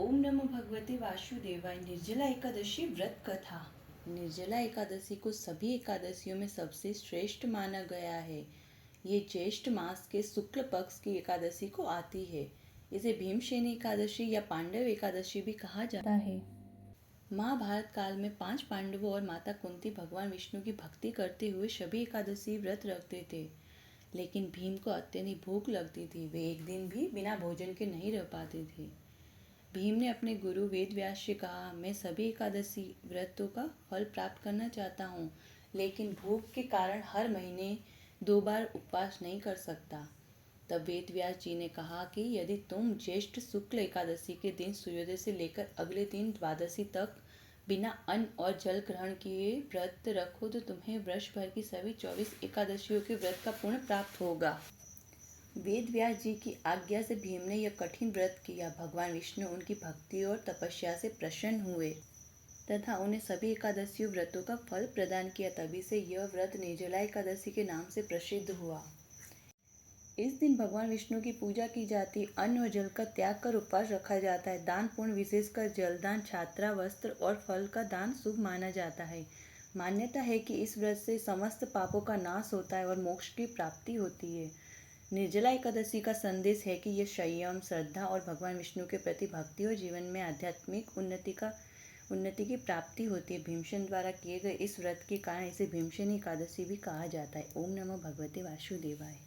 ओम नमो भगवते वासुदेवाय। निर्जला एकादशी व्रत कथा। निर्जला एकादशी को सभी एकादशियों में सबसे श्रेष्ठ माना गया है। ये ज्येष्ठ मास के शुक्ल पक्ष की एकादशी को आती है। इसे भीमसेनी एकादशी या पांडव एकादशी भी कहा जाता है। महाभारत काल में 5 पांडवों और माता कुंती भगवान विष्णु की भक्ति करते हुए सभी एकादशी व्रत रखते थे। लेकिन भीम को अत्यधिक भूख लगती थी। वे एक दिन भी बिना भोजन के नहीं रह पाते थे। भीम ने अपने गुरु वेद व्यास से कहा, मैं सभी एकादशी व्रतों का फल प्राप्त करना चाहता हूँ, लेकिन भूख के कारण हर महीने 2 बार उपवास नहीं कर सकता। तब वेद व्यास जी ने कहा कि यदि तुम ज्येष्ठ शुक्ल एकादशी के दिन सूर्योदय से लेकर अगले दिन द्वादशी तक बिना अन्न और जल ग्रहण किए व्रत रखो तो तुम्हें वर्ष भर की सभी 24 एकादशियों के व्रत का पुण्य प्राप्त होगा। वेद व्यास जी की आज्ञा से भीम ने यह कठिन व्रत किया। भगवान विष्णु उनकी भक्ति और तपस्या से प्रसन्न हुए तथा उन्हें सभी एकादशी व्रतों का फल प्रदान किया। तभी से यह व्रत निर्जला एकादशी के नाम से प्रसिद्ध हुआ। इस दिन भगवान विष्णु की पूजा की जाती, अन्न और जल का त्याग कर उपवास रखा जाता है। दान पुण्य, विशेषकर जलदान, छात्रा, वस्त्र और फल का दान शुभ माना जाता है। मान्यता है कि इस व्रत से समस्त पापों का नाश होता है और मोक्ष की प्राप्ति होती है। निर्जला एकादशी का संदेश है कि यह संयम, श्रद्धा और भगवान विष्णु के प्रति भक्ति और जीवन में आध्यात्मिक उन्नति की प्राप्ति होती है। भीमसेन द्वारा किए गए इस व्रत के कारण इसे भीमसेनी एकादशी भी कहा जाता है। ओम नमो भगवते वासुदेवाय।